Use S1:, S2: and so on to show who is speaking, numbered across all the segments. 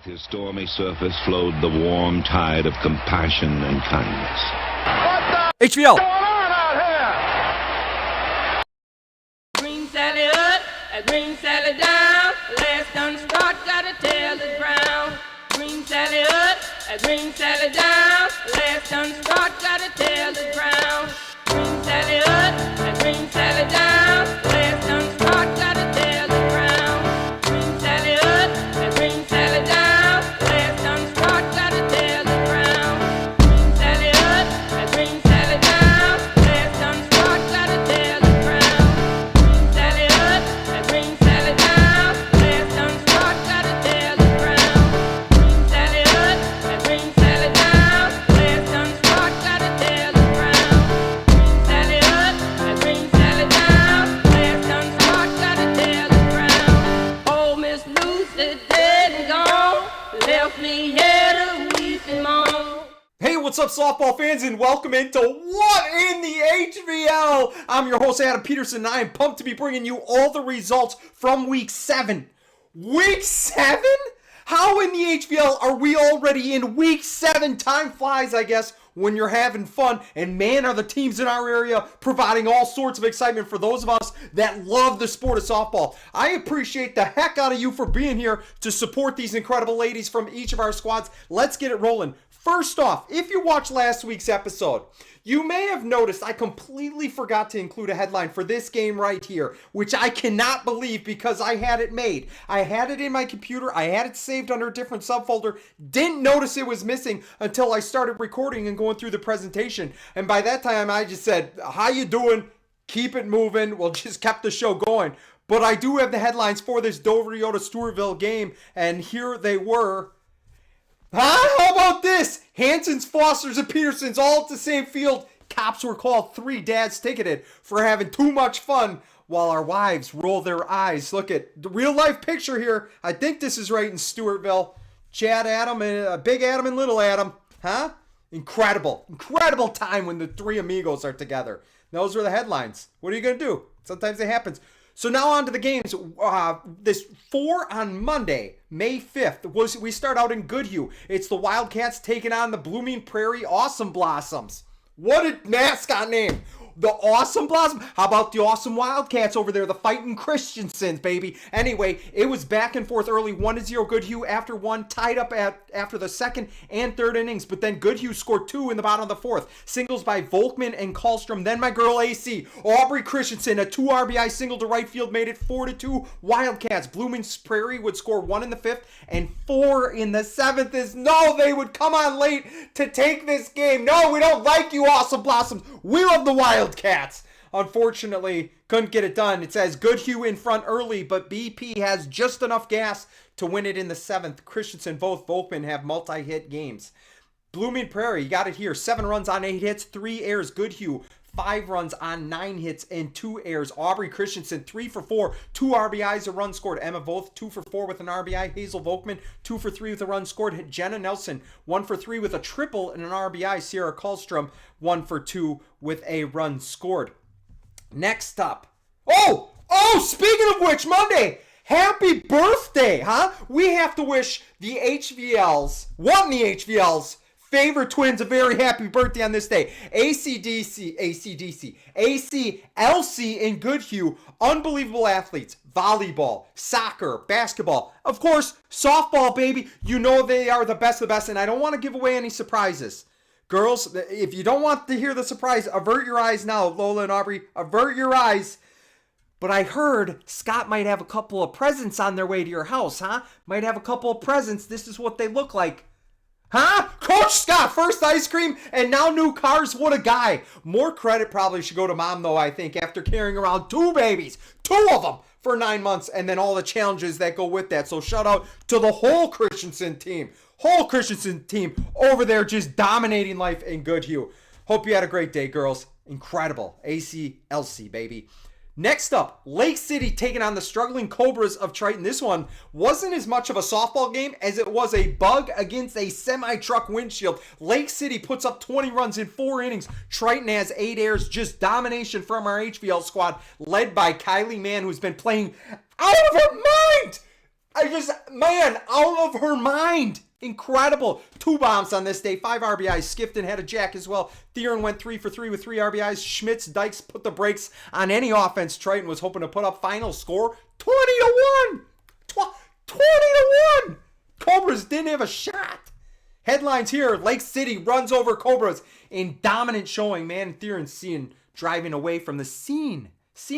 S1: Beneath his stormy surface flowed the warm tide of compassion and kindness.
S2: HVL.
S3: Going on out here?
S4: Green Sally up, a green Sally down. Last done start, gotta tell the ground. Green Sally up, a green Sally down. Last done start, gotta tell the ground. Green Sally up, a green Sally down. Last done start, gotta tell the ground. Green Sally up, a green Sally down. Last done start, gotta tell the ground. Green Sally up, a green Sally down. Last done start, gotta tell the ground. Green Sally up, a green Sally down. Last done start, gotta tell the ground. Green Sally up, a green Sally down. Last done start, gotta tell the ground. Green Sally up, a green Sally down. Last done start, gotta tell the ground. Oh, Miss Lucy dead and gone, left me here to weep and moan.
S2: Hey, what's up, softball fans, and welcome into What in the HVL? I'm your host, Adam Peterson, and I am pumped to be bringing you all the results from Week 7. Week 7? How in the HVL are we already in Week 7? Time flies, I guess, when you're having fun, and man, are the teams in our area providing all sorts of excitement for those of us that love the sport of softball. I appreciate the heck out of you for being here to support these incredible ladies from each of our squads. Let's get it rolling. First off, if you watched last week's episode, you may have noticed I completely forgot to include a headline for this game right here, which I cannot believe because I had it made. I had it in my computer, I had it saved under a different subfolder, didn't notice it was missing until I started recording and going through the presentation. And by that time, I just said, how you doing? Keep it moving. Well, just kept the show going. But I do have the headlines for this Dover-Stewartville game, and here they were. How about this? Hanson's, Foster's, and Peterson's all at the same field. Cops were called, 3 dads ticketed for having too much fun while our wives roll their eyes. Look at the real life picture here. I think this is right in Stewartville. Chad Adam and Big Adam and Little Adam. Huh? Incredible. Incredible time when the 3 amigos are together. Those were the headlines. What are you going to do? Sometimes it happens. So now on to the games. This 4 on Monday, May 5th. We start out in Goodhue. It's the Wildcats taking on the blooming Prairie Awesome Blossoms. What a mascot name. The Awesome Blossom. How about the Awesome Wildcats over there? The Fighting Christiansons, baby. Anyway, it was back and forth early. 1-0 Goodhue after 1. Tied up after the second and third innings. But then Goodhue scored 2 in the bottom of the fourth. Singles by Volkman and Kallstrom. Then my girl AC. Aubrey Christensen. A 2 RBI single to right field made it 4-2 Wildcats. Blooming Prairie would score 1 in the 5th and 4 in the 7th. They would come on late to take this game. No, we don't like you, Awesome Blossoms. We love the Wildcats. Unfortunately, couldn't get it done. It says Goodhue in front early, but BP has just enough gas to win it in the 7th. Christensen, both Volkman have multi-hit games. Blooming Prairie, you got it here. 7 runs on 8 hits, 3 errors. Goodhue, 5 runs on 9 hits and 2 errors. Aubrey Christensen, 3 for 4, 2 RBIs, a run scored. Emma Voth, 2 for 4 with an RBI. Hazel Volkman, 2 for 3 with a run scored. Jenna Nelson, 1 for 3 with a triple and an RBI. Sierra Kallstrom, 1 for 2 with a run scored. Next up. Oh, speaking of which, Monday. Happy birthday, huh? We have to wish the HVL's favorite twins a very happy birthday on this day. ACLC in Goodhue, unbelievable athletes. Volleyball, soccer, basketball, of course, softball, baby. You know they are the best of the best, and I don't want to give away any surprises. Girls, if you don't want to hear the surprise, avert your eyes now, Lola and Aubrey. Avert your eyes. But I heard Scott might have a couple of presents on their way to your house, huh? Might have a couple of presents. This is what they look like. Huh? Coach Scott, first ice cream and now new cars. What a guy. More credit probably should go to mom, though, I think, after carrying around 2 babies. 2 of them for 9 months, and then all the challenges that go with that. So shout out to the whole Christensen team. Over there just dominating life in Goodhue. Hope you had a great day, girls. Incredible. ACLC, baby. Next up, Lake City taking on the struggling Cobras of Triton. This one wasn't as much of a softball game as it was a bug against a semi-truck windshield. Lake City puts up 20 runs in 4 innings. Triton has 8 errors. Just domination from our HVL squad, led by Kaylee, who's been playing out of her mind. Man, out of her mind. Incredible. 2 bombs on this day, 5 RBIs. Skifton had a jack as well. Theron went 3 for 3 with 3 RBIs. Schmitz, Dykes put the brakes on any offense Triton was hoping to put up. Final score, 20-1. 20-1. Cobras didn't have a shot. Headlines here, Lake City runs over Cobras in dominant showing. Man, Theron seen driving away from the scene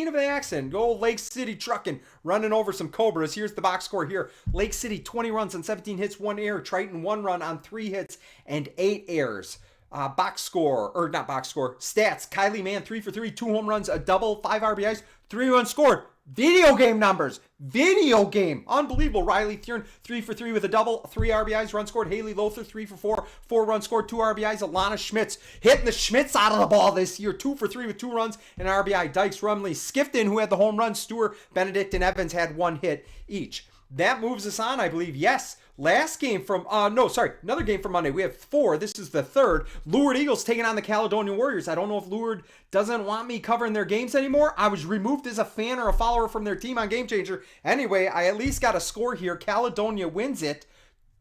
S2: of the accident. Go Lake City trucking, running over some Cobras. Here's the box score here. Lake City, 20 runs on 17 hits, 1 error. Triton, 1 run on 3 hits and 8 errors. Stats. Kaylee, man, 3 for 3, 2 home runs, a double, 5 RBIs, 3 runs scored. Video game numbers. Video game. Unbelievable. Riley Theron, 3 for 3 with a double, 3 RBIs, run scored. Haley Lothar, 3 for 4, 4 runs scored, 2 RBIs. Alana Schmitz hitting the Schmitz out of the ball this year, 2 for 3 with 2 runs and an RBI. Dykes, Rumley, Skifton, who had the home run. Stewart, Benedict, and Evans had 1 hit each. That moves us on, I believe. Yes. Last game from, another game from Monday. We have 4. This is the 3rd. Lourdes Eagles taking on the Caledonia Warriors. I don't know if Lourdes doesn't want me covering their games anymore. I was removed as a fan or a follower from their team on Game Changer. Anyway, I at least got a score here. Caledonia wins it.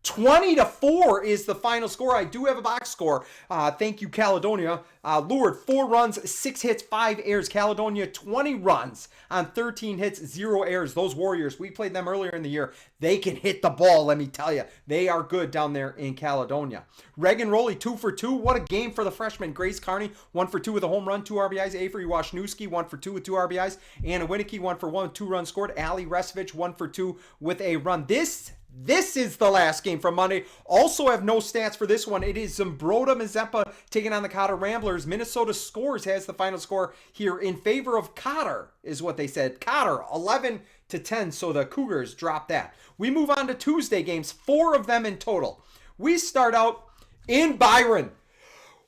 S2: 20-4 is the final score. I do have a box score. Thank you, Caledonia. Lourdes, 4 runs, 6 hits, 5 errors. Caledonia, 20 runs on 13 hits, 0 errors. Those Warriors, we played them earlier in the year. They can hit the ball, let me tell you. They are good down there in Caledonia. Reagan Rowley, 2 for 2. What a game for the freshman. Grace Carney, 1 for 2 with a home run, 2 RBIs. Avery Washniewski, 1 for 2 with 2 RBIs. Anna Winicky, 1 for 1 with 2 runs scored. Ali Resevich, 1 for 2 with a run. This is the last game from Monday. Also have no stats for this one. It is Zambroda Mazeppa taking on the Cotter Ramblers. Minnesota Scores has the final score here in favor of Cotter, is what they said. Cotter, 11-10, so the Cougars drop that. We move on to Tuesday games, 4 of them in total. We start out in Byron.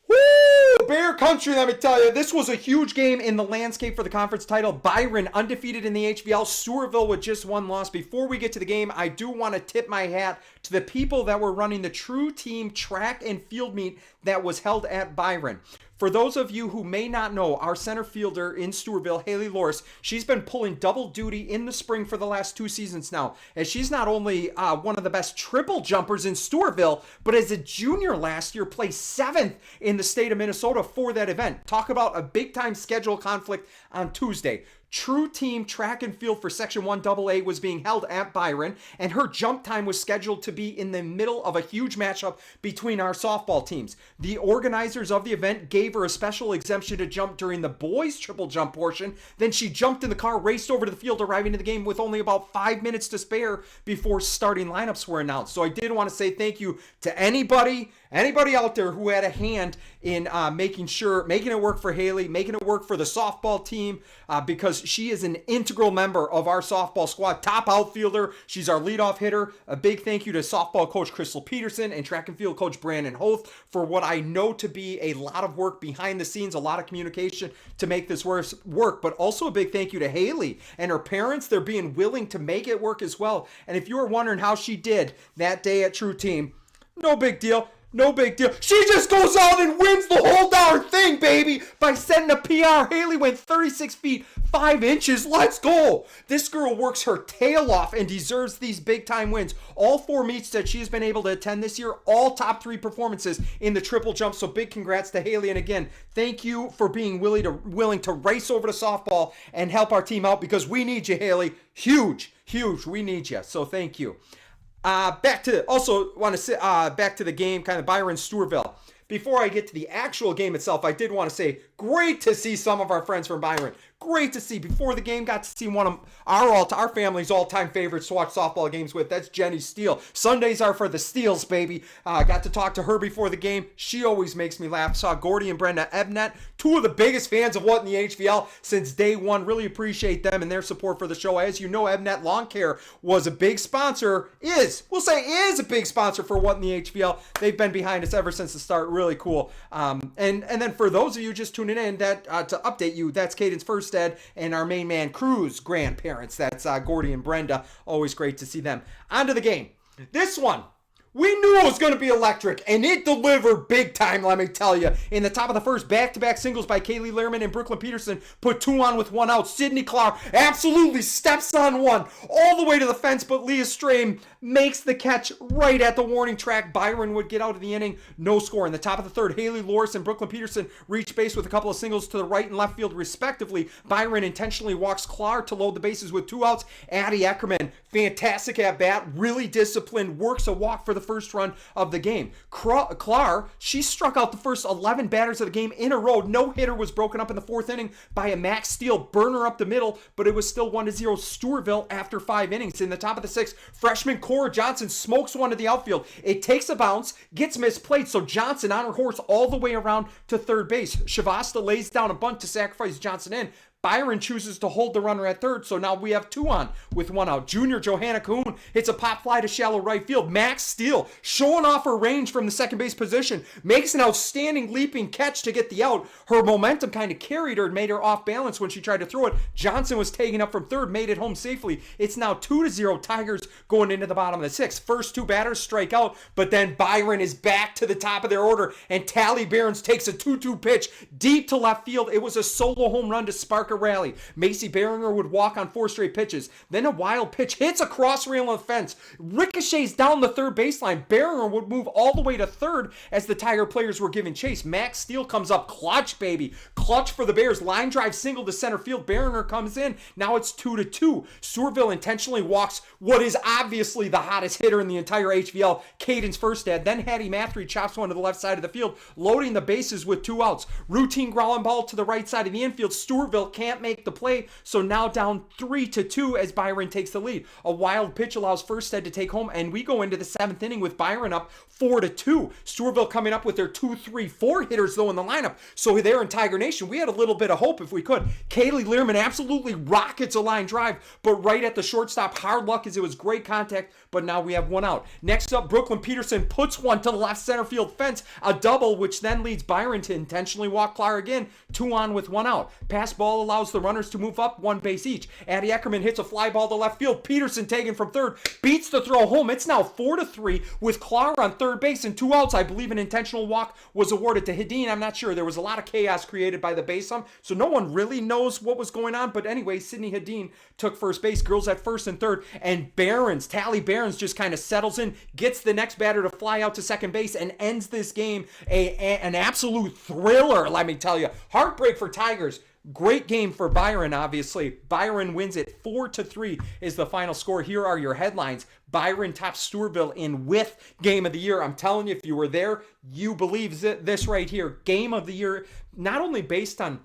S2: Woo! Bear Country, let me tell you. This was a huge game in the landscape for the conference title. Byron undefeated in the HVL. Sueur-Henderson with just 1 loss. Before we get to the game, I do want to tip my hat to the people that were running the True Team track and field meet that was held at Byron. For those of you who may not know, our center fielder in Stewartville, Haley Laures, she's been pulling double duty in the spring for the last 2 seasons now, as she's not only one of the best triple jumpers in Stewartville, but as a junior last year placed 7th in the state of Minnesota for that event. Talk about a big-time schedule conflict on Tuesday. True Team track and field for Section 1AA was being held at Byron, and her jump time was scheduled to be in the middle of a huge matchup between our softball teams. The organizers of the event gave her a special exemption to jump during the boys' triple jump portion. Then she jumped in the car, raced over to the field, arriving to the game with only about 5 minutes to spare before starting lineups were announced. So I did want to say thank you to anybody out there who had a hand in making it work for Haley, making it work for the softball team, because she is an integral member of our softball squad, top outfielder. She's our leadoff hitter. A big thank you to softball coach Crystal Peterson and track and field coach Brandon Hoth for what I know to be a lot of work behind the scenes, a lot of communication to make this work, but also a big thank you to Haley and her parents. They're being willing to make it work as well. And if you were wondering how she did that day at True Team, no big deal. No big deal. She just goes out and wins the whole darn thing, baby, by setting a PR. Haley went 36 feet, 5 inches. Let's go. This girl works her tail off and deserves these big-time wins. All 4 meets that she's been able to attend this year, all top 3 performances in the triple jump. So big congrats to Haley. And again, thank you for being willing to race over to softball and help our team out, because we need you, Haley. Huge. We need you. So thank you. Back to the game, kind of Byron Stewartville. Before I get to the actual game itself, I did want to say, great to see some of our friends from Byron. Great to see. Before the game, got to see one of our family's all-time favorites to watch softball games with. That's Jenny Steele. Sundays are for the Steels, baby. Got to talk to her before the game. She always makes me laugh. Saw Gordy and Brenda Ebnet, 2 of the biggest fans of What in the HVL since day one. Really appreciate them and their support for the show. As you know, Ebnet Lawn Care was a big sponsor, is a big sponsor for What in the HVL. They've been behind us ever since the start. Really cool. And then for those of you just tuning in, that to update you, that's Caden's First Ed and our main man Crew's grandparents. That's Gordy and Brenda. Always great to see them. On to the game. This one We knew it was going to be electric, and it delivered big time, let me tell you. In the top of the first, back-to-back singles by Kaylee Lehrman and Brooklyn Peterson put 2 on with 1 out. Sydney Clark absolutely steps on one all the way to the fence, but Leah Strain makes the catch right at the warning track. Byron would get out of the inning, no score. In the top of the third, Haley Laures and Brooklyn Peterson reach base with a couple of singles to the right and left field respectively. Byron intentionally walks Clark to load the bases with 2 outs. Addie Eckerman, fantastic at bat, really disciplined, works a walk for the first run of the game. Clark, she struck out the first 11 batters of the game in a row. No hitter was broken up in the 4th inning by a Max Steele burner up the middle, but it was still 1-0 Stewartville after 5 innings. In the top of the 6th, freshman Cora Johnson smokes one to the outfield. It takes a bounce, gets misplayed, so Johnson on her horse all the way around to third base. Shavasta lays down a bunt to sacrifice Johnson in. Byron chooses to hold the runner at third, so now we have 2 on with 1 out. Junior Johanna Kuhn hits a pop fly to shallow right field. Max Steele, showing off her range from the second base position, makes an outstanding leaping catch to get the out. Her momentum kind of carried her and made her off balance when she tried to throw it. Johnson was taken up from third, made it home safely. It's now 2-0 Tigers going into the bottom of the 6th. First 2 batters strike out, but then Byron is back to the top of their order, and Tally Behrens takes a 2-2 pitch deep to left field. It was a solo home run to spark a rally. Macy Behringer would walk on 4 straight pitches. Then a wild pitch hits a cross rail on the fence, ricochets down the third baseline. Behringer would move all the way to third as the Tiger players were giving chase. Max Steele comes up clutch, baby. Clutch for the Bears. Line drive single to center field. Behringer comes in. Now it's 2-2. Sueur-Henderson intentionally walks what is obviously the hottest hitter in the entire HVL, Cadence Firstad. Then Hattie Mathery chops one to the left side of the field, loading the bases with 2 outs. Routine ground ball to the right side of the infield. Stewartville can't make the play, so now down 3-2 as Byron takes the lead. A wild pitch allows Firstad to take home, and we go into the 7th inning with Byron up 4-2. Stewartville coming up with their 2-3-4 hitters though in the lineup, so there in Tiger Nation we had a little bit of hope if we could. Kaylee Lehrman absolutely rockets a line drive, but right at the shortstop, hard luck as it was great contact, but now we have 1 out. Next up, Brooklyn Peterson puts one to the left center field fence, a double, which then leads Byron to intentionally walk Clark again, 2 on with 1 out. Pass ball allows the runners to move up 1 base each. Addie Eckerman hits a fly ball to left field. Peterson taken from third, beats the throw home. It's now 4-3 with Clark on third base and 2 outs. I believe an intentional walk was awarded to Hedin. I'm not sure. There was a lot of chaos created by the base ump, so no one really knows what was going on. But anyway, Sydney Hedin took first base, girls at first and third, and Tally Behrens just kind of settles in, gets the next batter to fly out to second base, and ends this game an absolute thriller, let me tell you. Heartbreak for Tigers. Great game for Byron, obviously. Byron wins it 4-3 is the final score. Here are your headlines. Byron tops Stewartville in with Game of the Year. I'm telling you, if you were there, you believe this right here. Game of the Year, not only based on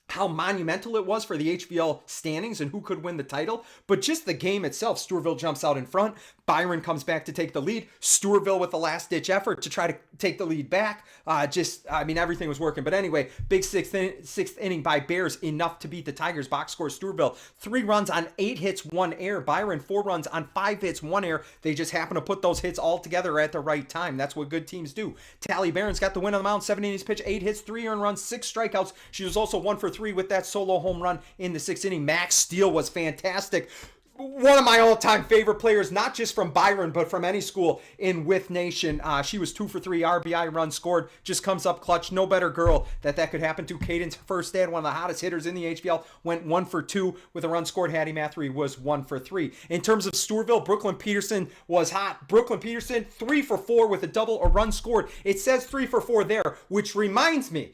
S2: how monumental it was for the HVL standings and who could win the title, but just the game itself. Stewartville jumps out in front. Byron comes back to take the lead. Stewartville with a last-ditch effort to try to take the lead back. Everything was working. But anyway, big sixth inning by Bears, enough to beat the Tigers. Box score, Stewartville, 3 runs on 8 hits, 1 error. Byron, 4 runs on 5 hits, 1 error. They just happen to put those hits all together at the right time. That's what good teams do. Tally Behrens got the win on the mound, 7 innings pitch, 8 hits, 3 earned runs, 6 strikeouts. She was also 1 for 3 with that solo home run in the 6th inning. Max Steele was fantastic. One of my all-time favorite players, not just from Byron, but from any school in With Nation. She was 2 for 3 RBI runs scored, just comes up clutch. No better girl that could happen to. Cadence Firstad, one of the hottest hitters in the HVL, went 1 for 2 with a run scored. Hattie Mathery was 1 for 3. In terms of Stewartville, Brooklyn Peterson was hot. Brooklyn Peterson, 3 for 4 with a double, a run scored. It says 3 for 4 there, which reminds me,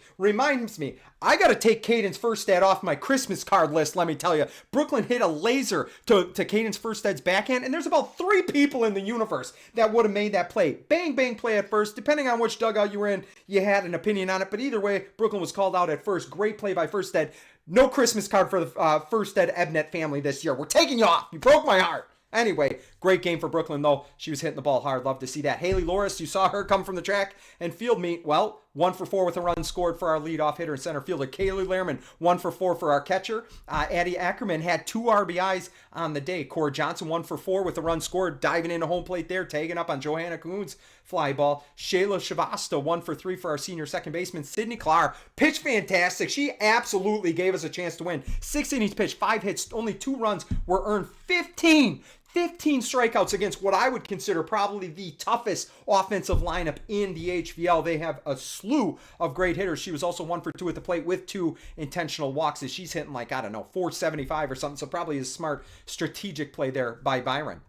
S2: I got to take Cadence Firstad off my Christmas card list, let me tell you. Brooklyn hit a laser to Cadence Firstad's backhand, and there's about 3 people in the universe that would have made that play. Bang, bang play at first. Depending on which dugout you were in, you had an opinion on it, but either way, Brooklyn was called out at first. Great play by Firstad. No Christmas card for the Firstad Ebnet family this year. We're taking you off. You broke my heart. Anyway, great game for Brooklyn, though. She was hitting the ball hard. Love to see that. Haley Laures, you saw her come from the track and field meet. Well, 1 for 4 with a run scored for our leadoff hitter and center fielder. Kaylee Lehrman, 1 for 4 for our catcher. Addie Ackerman had 2 RBIs on the day. Cora Johnson, 1 for 4 with a run scored, diving into home plate there, tagging up on Johanna Kuhn's fly ball. Shayla Shavasta, 1 for 3 for our senior second baseman. Sydney Clark, pitched fantastic. She absolutely gave us a chance to win. 6 innings pitched, 5 hits, only 2 runs were earned. 15 15 strikeouts against what I would consider probably the toughest offensive lineup in the HVL. They have a slew of great hitters. She was also 1 for 2 at the plate with 2 intentional walks. As she's hitting like, I don't know, 475 or something. So probably a smart strategic play there by Byron.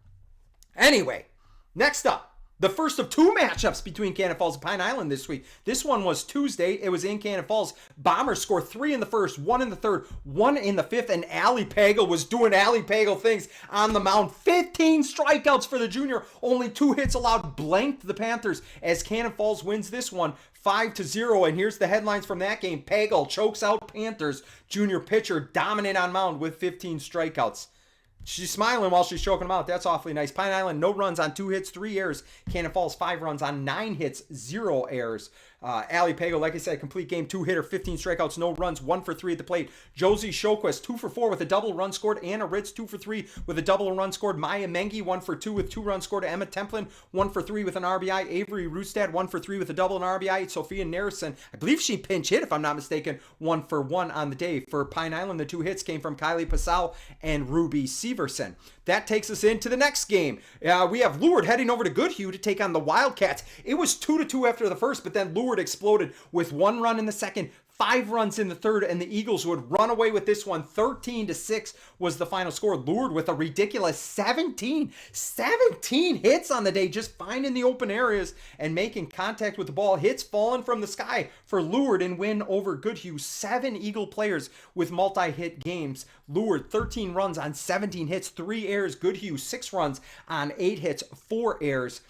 S2: Anyway, next up, the first of 2 matchups between Cannon Falls and Pine Island this week. This one was Tuesday. It was in Cannon Falls. Bombers scored 3 in the first, 1 in the third, 1 in the fifth, and Allie Pagel was doing Allie Pagel things on the mound. 15 strikeouts for the junior. Only 2 hits allowed. Blanked the Panthers as Cannon Falls wins this one 5-0. And here's the headlines from that game. Pagel chokes out Panthers. Junior pitcher dominant on mound with 15 strikeouts. She's smiling while she's choking them out. That's awfully nice. Pine Island, no runs on 2 hits, 3 errors. Cannon Falls, 5 runs on 9 hits, 0 errors. Allie Pagel, like I said, complete game, 2-hitter, 15 strikeouts, no runs, 1 for 3 at the plate. Josie Shoquist, 2 for 4 with a double, run scored. Anna Ritz, 2 for 3 with a double and run scored. Maya Mengi, 1 for 2 with 2 runs scored. Emma Templin, 1 for 3 with an RBI. Avery Rustad, 1 for 3 with a double and RBI. Sophia Narrison, I believe she pinch hit, if I'm not mistaken, 1 for 1 on the day. For Pine Island, the 2 hits came from Kylie Passau and Ruby Severson. That takes us into the next game. We have Lourdes heading over to Goodhue to take on the Wildcats. It was 2-2 after the first, but then Lourdes exploded with 1 run in the second, 5 runs in the third, and the Eagles would run away with this one. 13-6 was the final score. Lourdes with a ridiculous 17 hits on the day, just finding the open areas and making contact with the ball. Hits falling from the sky for Lourdes in win over Goodhue. 7 Eagle players with multi-hit games. Lourdes 13 runs on 17 hits, 3 errors. Goodhue 6 runs on 8 hits, 4 errors.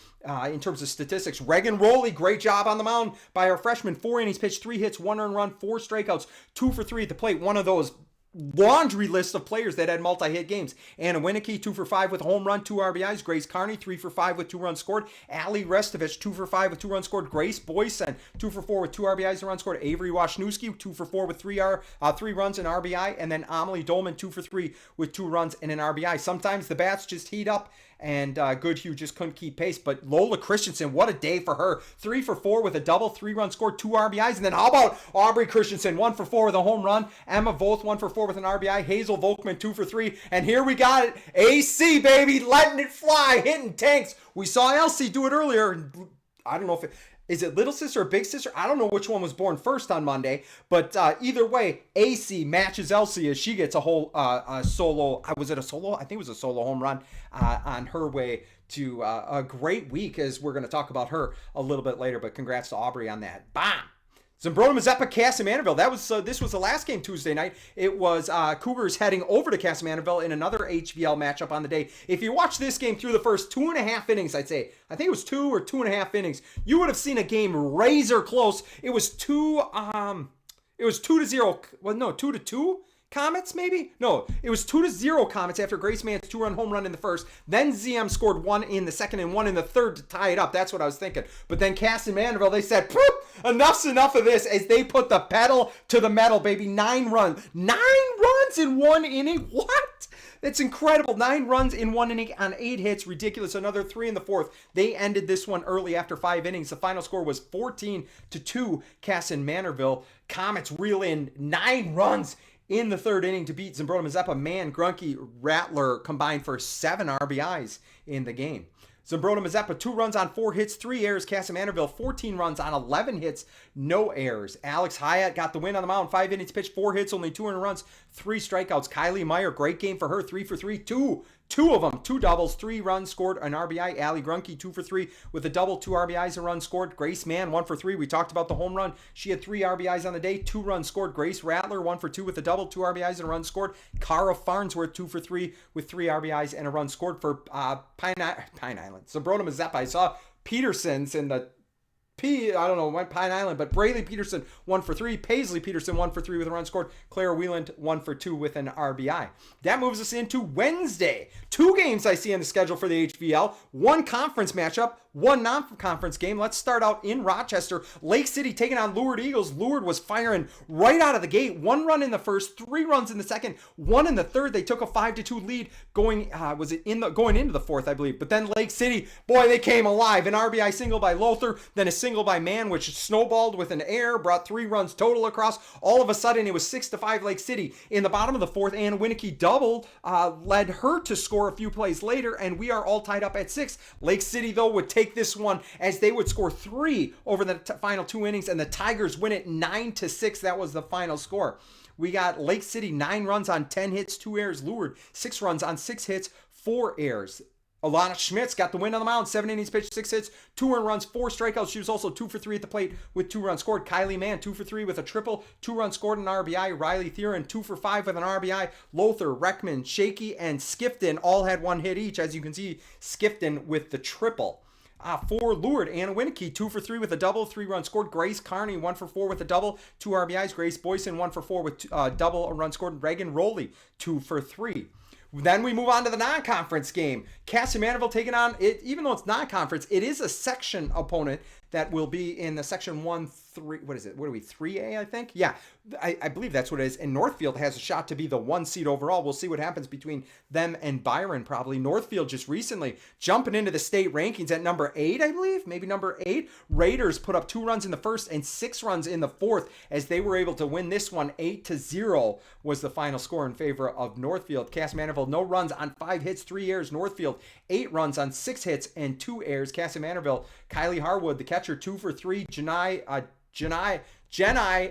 S2: In terms of statistics, Reagan Rowley, great job on the mound by our freshman. 4 innings pitched, 3 hits, 1 earned run, 4 strikeouts, 2 for 3 at the plate. One of those laundry list of players that had multi-hit games. Anna Winicky, 2 for 5 with a home run, 2 RBIs. Grace Carney, 3 for 5 with 2 runs scored. Allie Restovich, 2 for 5 with 2 runs scored. Grace Boysen, 2 for 4 with 2 RBIs and runs scored. Avery Wasniewski, 2 for 4 with 3 runs and RBI. And then Amelie Dolman, 2 for 3 with 2 runs and an RBI. Sometimes the bats just heat up and Goodhue just couldn't keep pace. But Lola Christensen, what a day for her. 3 for 4 with a double, 3 runs scored, 2 RBIs. And then how about Aubrey Christensen, 1 for 4 with a home run. Emma Voth, 1 for 4 with an RBI. Hazel Volkman, 2 for 3. And here we got it. AC, baby, letting it fly, hitting tanks. We saw Elsie do it earlier. I don't know if is it little sister or big sister? I don't know which one was born first on Monday, but either way, AC matches Elsie as she gets a whole solo. Was it a solo? I think it was a solo home run on her way to a great week, as we're going to talk about her a little bit later. But congrats to Aubrey on that. Bam! Zumbrota Mazeppa, Casamantaville. That was this was the last game Tuesday night. It was Cougars heading over to Casamantaville in another HVL matchup on the day. If you watch this game through the first 2.5 innings, I'd say, I think it was 2 or 2.5 innings, you would have seen a game razor close. It was 2-0. Well, no, 2-2. Comets, maybe? No, it was 2-0 Comets after Grace Mann's 2-run home run in the first. Then ZM scored 1 in the second and 1 in the third to tie it up. That's what I was thinking. But then Cass and Mandeville, they said, enough's enough of this, as they put the pedal to the metal, baby. 9 runs. 9 runs in 1 inning? What? That's incredible. 9 runs in 1 inning on 8 hits. Ridiculous. Another 3 in the fourth. They ended this one early after 5 innings. The final score was 14-2, Cass and Manorville. Comets reel in 9 runs in the third inning to beat Zumbrota Mazeppa. Mann, Grunke, Rattler combined for 7 RBIs in the game. Zumbrota Mazeppa, 2 runs on 4 hits, 3 errors. Casamantaville, 14 runs on 11 hits, no errors. Alex Hyatt got the win on the mound. 5 innings pitched, 4 hits, only 2 earned runs, 3 strikeouts. Kylie Meyer, great game for her, 3 for 3, 2 of them, 2 doubles, 3 runs scored, an RBI. Allie Grunke, 2 for 3 with a double, 2 RBIs, a run scored. Grace Mann, 1 for 3. We talked about the home run. She had 3 RBIs on the day, 2 runs scored. Grace Rattler, 1 for 2 with a double, 2 RBIs, and a run scored. Cara Farnsworth, 2 for 3 with 3 RBIs and a run scored for Pine Island. Zumbrota Mazeppa, I saw Peterson's in the went Pine Island, but Braley Peterson, 1 for 3. Paisley Peterson, 1 for 3 with a run scored. Claire Wieland, 1 for 2 with an RBI. That moves us into Wednesday. 2 games I see on the schedule for the HVL. 1 conference matchup, one non-conference game. Let's start out in Rochester. Lake City taking on Lourdes Eagles. Lourdes was firing right out of the gate. 1 run in the first, 3 runs in the second, 1 in the third. They took a 5-2 lead going into the fourth, I believe. But then Lake City, boy, they came alive. An RBI single by Lothar, then a single by Mann, which snowballed with an error, brought 3 runs total across. All of a sudden, it was 6-5 Lake City. In the bottom of the fourth, Anna Winnicky doubled, led her to score a few plays later, and we are all tied up at 6. Lake City, though, would take this one as they would score 3 over the final 2 innings, and the Tigers win it 9-6. That was the final score. We got Lake City 9 runs on 10 hits, 2 errors. Lourdes 6 runs on 6 hits, 4 errors. Alana Schmitz got the win on the mound, 7 innings pitched, 6 hits, 2 earned runs, 4 strikeouts. She was also 2 for 3 at the plate with 2 runs scored. Kylie Mann, 2 for 3 with a triple, 2 runs scored, and an RBI. Riley Theron, 2 for 5 with an RBI. Lothar, Reckman, Shaky, and Skifton all had 1 hit each. As you can see, Skifton with the triple. For Lourdes, Anna Winnicky, 2 for 3 with a double, 3 runs scored. Grace Carney, 1 for 4 with a double, 2 RBIs. Grace Boyson, 1 for 4 with double, a run scored. Reagan Rowley, 2 for 3. Then we move on to the non-conference game. Cassie Manderville taking on it, even though it's non-conference, it is a section opponent that will be in the section 1-3. What is it? What are we? 3A, I think? Yeah, I believe that's what it is. And Northfield has a shot to be the 1 seed overall. We'll see what happens between them and Byron, probably. Northfield just recently jumping into the state rankings at number 8, I believe. Maybe number 8. Raiders put up 2 runs in the first and 6 runs in the fourth as they were able to win this one. 8-0 was the final score in favor of Northfield. Cass Manderville, no runs on 5 hits, 3 errors. Northfield, 8 runs on 6 hits and 2 errors. Cass Manderville, Kylie Harwood, the catcher, 2 for 3. Jenai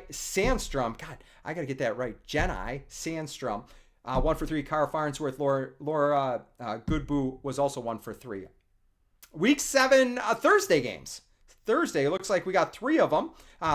S2: Sandstrom. God, I got to get that right. Jenai Sandstrom. 1 for 3. Cara Farnsworth. Laura Goodhue was also 1 for 3. Week 7 Thursday games. Thursday, it looks like we got 3 of them.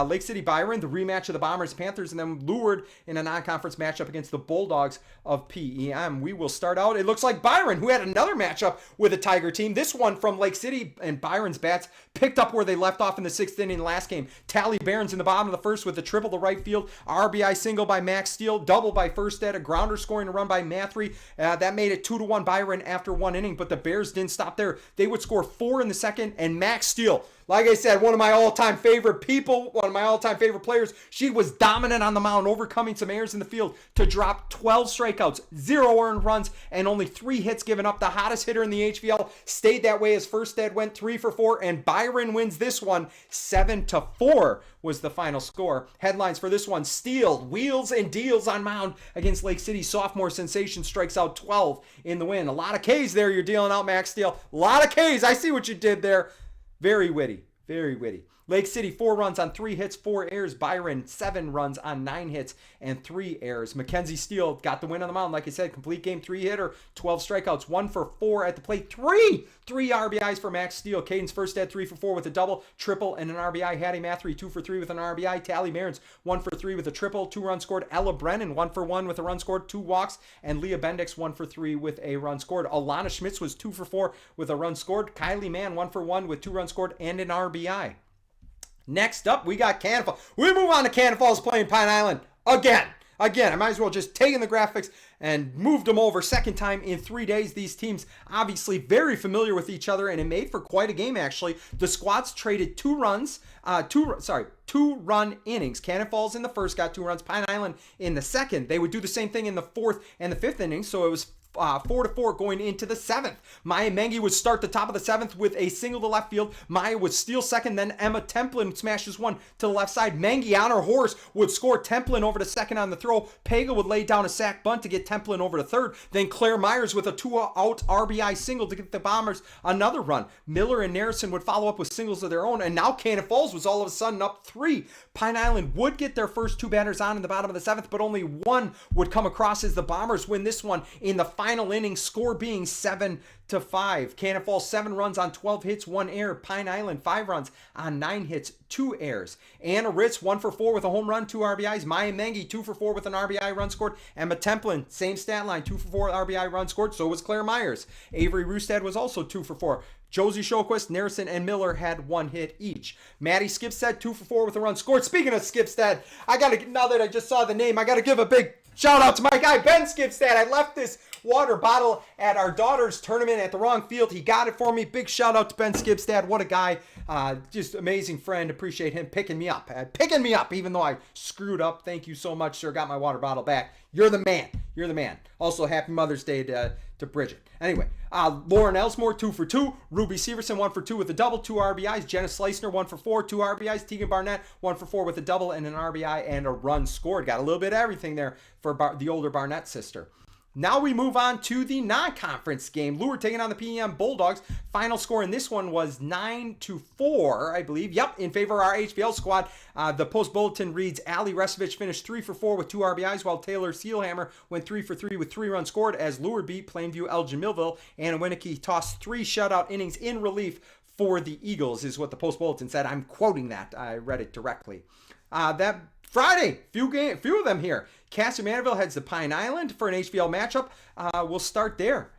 S2: Lake City Byron, the rematch of the Bombers Panthers, and then Lourdes in a non-conference matchup against the Bulldogs of PEM. We will start out. It looks like Byron, who had another matchup with a Tiger team. This one from Lake City, and Byron's bats picked up where they left off in the 6th inning last game. Tally Barons in the bottom of the first with a triple to right field. RBI single by Max Steele, double by Firstead, a grounder scoring a run by Mathry. That made it 2-1 Byron after 1 inning, but the Bears didn't stop there. They would score 4 in the second, and Max Steele, like I said, one of my all-time favorite people, one of my all-time favorite players. She was dominant on the mound, overcoming some errors in the field to drop 12 strikeouts, 0 earned runs, and only 3 hits given up. The hottest hitter in the HVL stayed that way as Firstead went 3 for 4, and Byron wins this one 7-4 was the final score. Headlines for this one: Steele wheels and deals on mound against Lake City. Sophomore sensation strikes out 12 in the win. A lot of K's there you're dealing out, Max Steele. A lot of K's. I see what you did there. Very witty. Very witty. Lake City, 4 runs on 3 hits, 4 errors. Byron, 7 runs on 9 hits and 3 errors. Mackenzie Steele got the win on the mound. Like I said, complete game, 3-hitter, 12 strikeouts, 1 for 4 at the plate. 3 RBIs for Max Steele. Caden's Firstead, 3 for 4 with a double, triple, and an RBI. Hattie Mathry, 2 for 3 with an RBI. Tally Marins, 1 for 3 with a triple, 2 runs scored. Ella Brennan, 1 for 1 with a run scored, 2 walks. And Leah Bendix, 1 for 3 with a run scored. Alana Schmitz was 2 for 4 with a run scored. Kylie Mann, 1 for 1 with 2 runs scored and an RBI. Next up, we got Cannon Falls. We move on to Cannon Falls playing Pine Island again. I might as well just take in the graphics and moved them over. Second time in 3 days. These teams obviously very familiar with each other, and it made for quite a game, actually. The squads traded 2 run innings. Cannon Falls in the first got 2 runs. Pine Island in the second. They would do the same thing in the 4th and the 5th innings, so it was 4-4 going into the 7th. Maya Mengi would start the top of the 7th with a single to left field. Maya would steal second, then Emma Templin smashes 1 to the left side. Mengi on her horse would score Templin over to second on the throw. Pega would lay down a sack bunt to get Templin over to third. Then Claire Myers with a 2-out RBI single to get the Bombers another run. Miller and Narrison would follow up with singles of their own, and now Cannon Falls was all of a sudden up 3. Pine Island would get their first 2 batters on in the bottom of the 7th, but only 1 would come across as the Bombers win this one in the final inning, score being 7-5. Cannon Falls 7 runs on 12 hits, 1 error. Pine Island 5 runs on 9 hits, 2 errors. Anna Ritz 1 for 4 with a home run, 2 RBIs. Maya Mengi 2 for 4 with an RBI run scored. Emma Templin, same stat line, 2 for 4 RBI run scored. So was Claire Myers. Avery Roostad was also 2 for 4. Josie Showquist, Narrison, and Miller had 1 hit each. Maddie Skipstead 2 for 4 with a run scored. Speaking of Skipstead, now that I just saw the name, I gotta give a big Shout out to my guy, Ben Skipstad. I left this water bottle at our daughter's tournament at the wrong field. He got it for me. Big shout out to Ben Skipstad. What a guy. Just amazing friend. Appreciate him picking me up. Even though I screwed up. Thank you so much, sir. Got my water bottle back. You're the man. You're the man. Also, happy Mother's Day to Bridget. Anyway, Lauren Elsmore, 2 for 2. Ruby Severson, 1 for 2 with a double, 2 RBIs. Jenna Slicner, 1 for 4, 2 RBIs. Tegan Barnett, 1 for 4 with a double and an RBI and a run scored. Got a little bit of everything there for the older Barnett sister. Now we move on to the non-conference game. Lourdes taking on the PEM Bulldogs. Final score in this one was 9-4, I believe. Yep, in favor of our HVL squad. The post bulletin reads, Ali Resevich finished 3 for 4 with 2 RBIs, while Taylor Sealhammer went 3 for 3 with 3 runs scored as Lourdes beat Plainview Elgin Millville. Anna Winnicky tossed 3 shutout innings in relief for the Eagles, is what the post bulletin said. I'm quoting that. I read it directly. That Friday, few of them here. Cassie Manderville heads to Pine Island for an HVL matchup. We'll start there.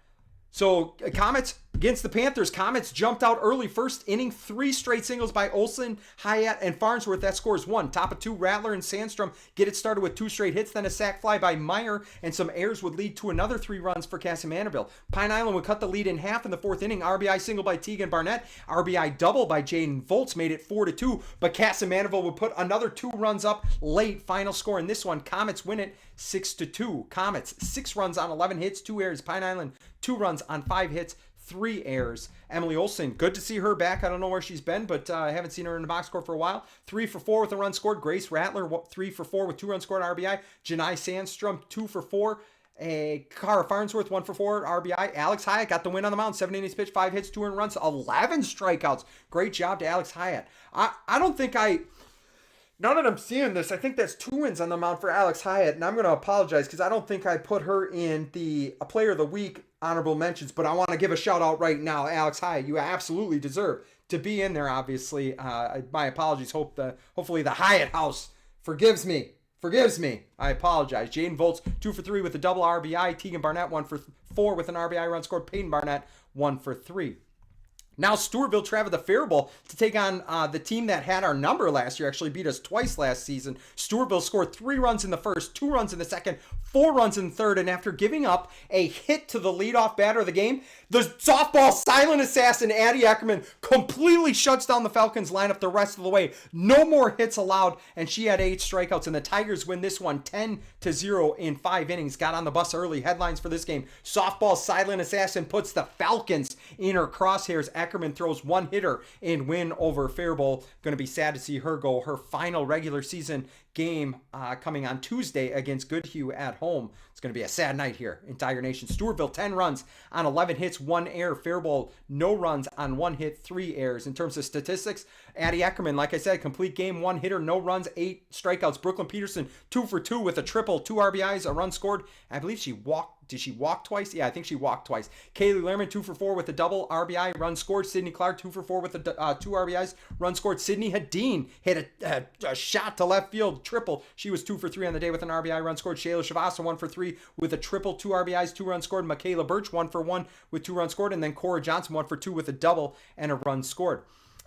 S2: So, Comets against the Panthers. Comets jumped out early first inning. 3 straight singles by Olsen, Hyatt, and Farnsworth. That scores 1. Top of 2, Rattler and Sandstrom get it started with 2 straight hits. Then a sac fly by Meyer and some errors would lead to another 3 runs for Cassie Manderville. Pine Island would cut the lead in half in the 4th inning. RBI single by Tegan Barnett. RBI double by Jaden Volts made it 4-2. But Cassie Manderville would put another 2 runs up late. Final score in this one, Comets win it 6-2. Comets, 6 runs on 11 hits, 2 errors. Pine Island, 2 runs on 5 hits, 3 errors. Emily Olsen, good to see her back. I don't know where she's been, but I haven't seen her in the box score for a while. 3 for 4 with a run scored. Grace Rattler, 3 for 4 with 2 runs scored RBI. Janai Sandstrom, 2 for 4. Cara Farnsworth, 1 for 4 RBI. Alex Hyatt got the win on the mound. 7 innings pitched, 5 hits, 2 earned runs, 11 strikeouts. Great job to Alex Hyatt. Now that I'm seeing this, I think that's 2 wins on the mound for Alex Hyatt, and I'm going to apologize because I don't think I put her in the Player of the Week honorable mentions, but I want to give a shout out right now. Alex Hyatt, you absolutely deserve to be in there, obviously. My apologies. Hopefully the Hyatt house forgives me. I apologize. Jaden Volts, 2 for 3 with a double RBI. Tegan Barnett, 1 for 4 with an RBI run scored. Peyton Barnett, 1 for 3. Now Stewartville traveled to Faribault to take on the team that had our number last year, actually beat us twice last season. Stewartville scored 3 runs in the first, 2 runs in the second, 4 runs in the third, and after giving up a hit to the leadoff batter of the game, the softball silent assassin Addie Ackerman completely shuts down the Falcons lineup the rest of the way. No more hits allowed, and she had 8 strikeouts, and the Tigers win this one 10-0 in 5 innings. Got on the bus early. Headlines for this game: softball silent assassin puts the Falcons in her crosshairs. Ackerman throws 1 hitter in win over Faribault. Going to be sad to see her go. Her final regular season game coming on Tuesday against Goodhue at home. It's going to be a sad night here in Tiger Nation. Stewartville, 10 runs on 11 hits, 1 error. Faribault, no runs on 1 hit, 3 errors. In terms of statistics, Addie Ackerman, like I said, complete game, 1 hitter, no runs, 8 strikeouts. Brooklyn Peterson, 2 for 2 with a triple, 2 RBIs, a run scored. I believe she walked. Did she walk twice? Yeah, I think she walked twice. Kaylee Lehrman, 2 for 4 with a double RBI, run scored. Sydney Clark, 2 for 4 with a 2 RBIs, run scored. Sydney Hadeen hit a shot to left field, triple. She was 2 for 3 on the day with an RBI, run scored. Shayla Shavasa, 1 for 3 with a triple, 2 RBIs, 2 runs scored. Michaela Birch, 1 for 1 with 2 runs scored. And then Cora Johnson, 1 for 2 with a double and a run scored.